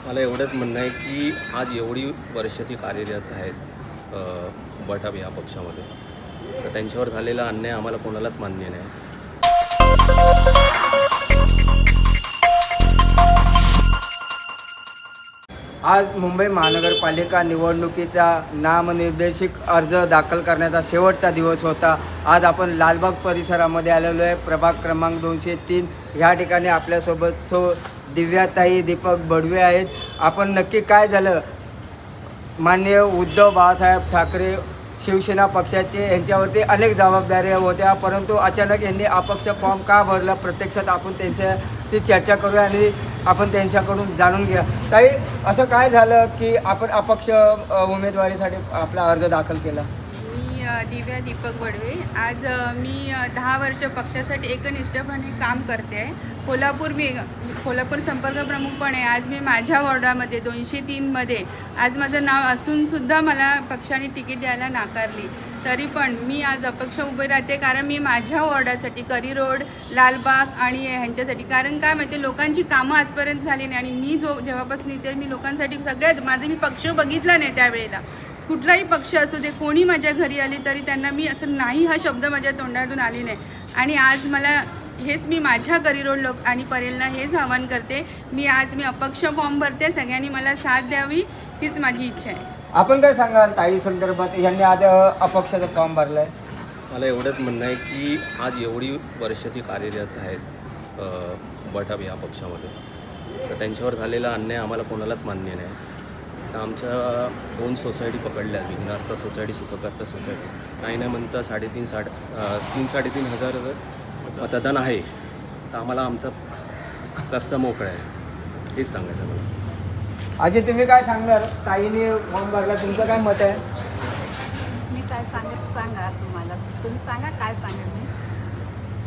मला एवढंच म्हणणं आहे की आज एवढी वर्ष ती कार्यरत आहेत बटाप या पक्षामध्ये, तर त्यांच्यावर झालेला अन्याय आम्हाला कोणालाच मान्य नाही. आज मुंबई महानगरपालिका निवडणुकीचा नामनिर्देशित अर्ज दाखल करण्याचा शेवटचा दिवस होता. आज आपण लालबाग परिसरामध्ये आलेलो आहे. प्रभाग क्रमांक 203 ह्या ठिकाणी आपल्यासोबत दिव्याताई दीपक बडवे आहेत. आपण नक्की काय झालं, माननीय उद्धव बाळासाहेब ठाकरे शिवसेना पक्षाचे यांच्यावरती अनेक जबाबदाऱ्या होत्या, परंतु अचानक यांनी अपक्ष फॉर्म का भरला, प्रत्यक्षात आपण त्यांच्याशी चर्चा करूया आणि आपण त्यांच्याकडून जाणून घ्या. ताई, असं काय झालं की आपण अपक्ष उमेदवारीसाठी आपला अर्ज दाखल केला? मी दिव्या दीपक बडवे. आज मी 10 वर्ष पक्षासाठी एकनिष्ठपणे काम करते आहे. कोल्हापूर संपर्क प्रमुख पण आहे. आज मी माझ्या वॉर्डामध्ये 203मध्ये आज माझं नाव असूनसुद्धा मला पक्षाने तिकीट द्यायला नाकारली. तरी पण मी आज अपक्ष उभे राहते, कारण मी माझ्या वॉर्डासाठी करी रोड, लालबाग आणि ह्यांच्यासाठी, कारण काय माहिती, लोकांची कामं आजपर्यंत झाली नाही. आणि मी जेव्हापासून इथे मी लोकांसाठी सगळ्यात मी पक्ष बघितला नाही त्यावेळेला. कुठलाही पक्ष असू दे, कोणी माझ्या घरी आली तरी त्यांना मी असं नाही हा शब्द माझ्या तोंडातून आली नाही. आणि आज मला हेच मी माझ्या करी रोड लोक आणि परेलना हेच आवाहन करते. मी अपक्ष फॉर्म भरते, सगळ्यांनी मला साथ द्यावी, हीच माझी इच्छा आहे. आपण काय सांगाल ताई संदर्भात? यांनी आज अपक्षाचा फॉर्म भरला आहे. मला एवढंच म्हणणं आहे की आज एवढी वर्ष ती कार्यरत आहेत बटाप या पक्षामध्ये, तर त्यांच्यावर झालेला अन्याय आम्हाला कोणालाच मान्य नाही. तर आमच्या 2 सोसायटी पकडल्या, विघ्नार्थ सोसायटी, सुखकर्ता सोसायटी. नाही म्हणता 3-3.5 हजाराचं मतदान आहे. तर आम्हाला आमचा रस्ता मोकळा आहे, हेच सांगायचं मला. अजय, तुम्ही काय सांगणार? ताईने फॉर्म भरला, तुमचं काय मत आहे? मी काय सांगा तुम्हाला, तुम्ही सांगा काय सांगा.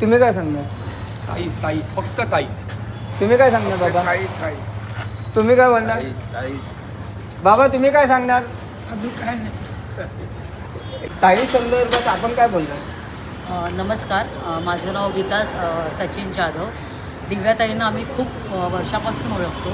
तुम्ही काय सांगणार? ताई फक्त ताईच. तुम्ही काय सांगणार बाबा? ताई तुम्ही काय बोलणार? बाबा, तुम्ही काय सांगणार? आम्ही काय नाही. ताई संदर्भात आपण काय बोलणार? नमस्कार, माझं नाव गीता सचिन जाधव. दिव्याताईंना आम्ही खूप वर्षापासून ओळखतो.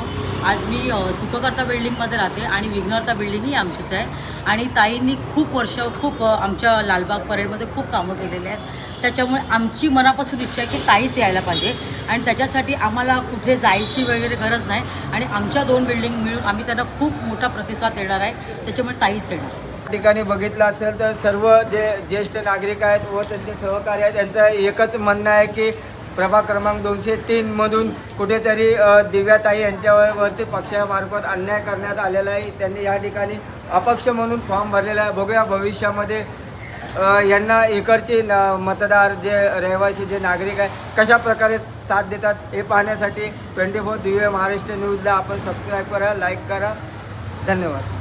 आज मी सुखकर्ता बिल्डिंगमध्ये राहते आणि विघ्नहर्ता बिल्डिंगही आमचीच आहे. आणि ताईंनी खूप आमच्या लालबाग परेडमध्ये खूप कामं केलेली आहेत. त्याच्यामुळे आमची मनापासून इच्छा आहे की ताईच यायला पाहिजे. आणि त्याच्यासाठी आम्हाला कुठे जायची वगैरे गरज नाही. आणि आमच्या 2 बिल्डिंग मिळून आम्ही त्यांना खूप मोठा प्रतिसाद देणार आहे. त्याच्यामुळे ताईच येणार. ठिकाणी बघितलं असेल तर सर्व जे ज्येष्ठ नागरिक आहेत व त्यांचे सहकारी आहेत, त्यांचं एकच म्हणणं आहे की प्रभाग क्रमांक 203मधून कुठेतरी दिव्याताई यांच्यावरती पक्षामार्फत अन्याय करण्यात आलेला आहे. त्यांनी या ठिकाणी अपक्ष म्हणून फॉर्म भरलेला आहे. बघूया भविष्यामध्ये यांना इकडचे मतदार, जे रहिवासी, जे नागरिक आहे, कशा प्रकारे साथ देतात हे पाहण्यासाठी 24 दिव्य महाराष्ट्र न्यूजला आपण सबस्क्राईब करा, लाईक करा. धन्यवाद.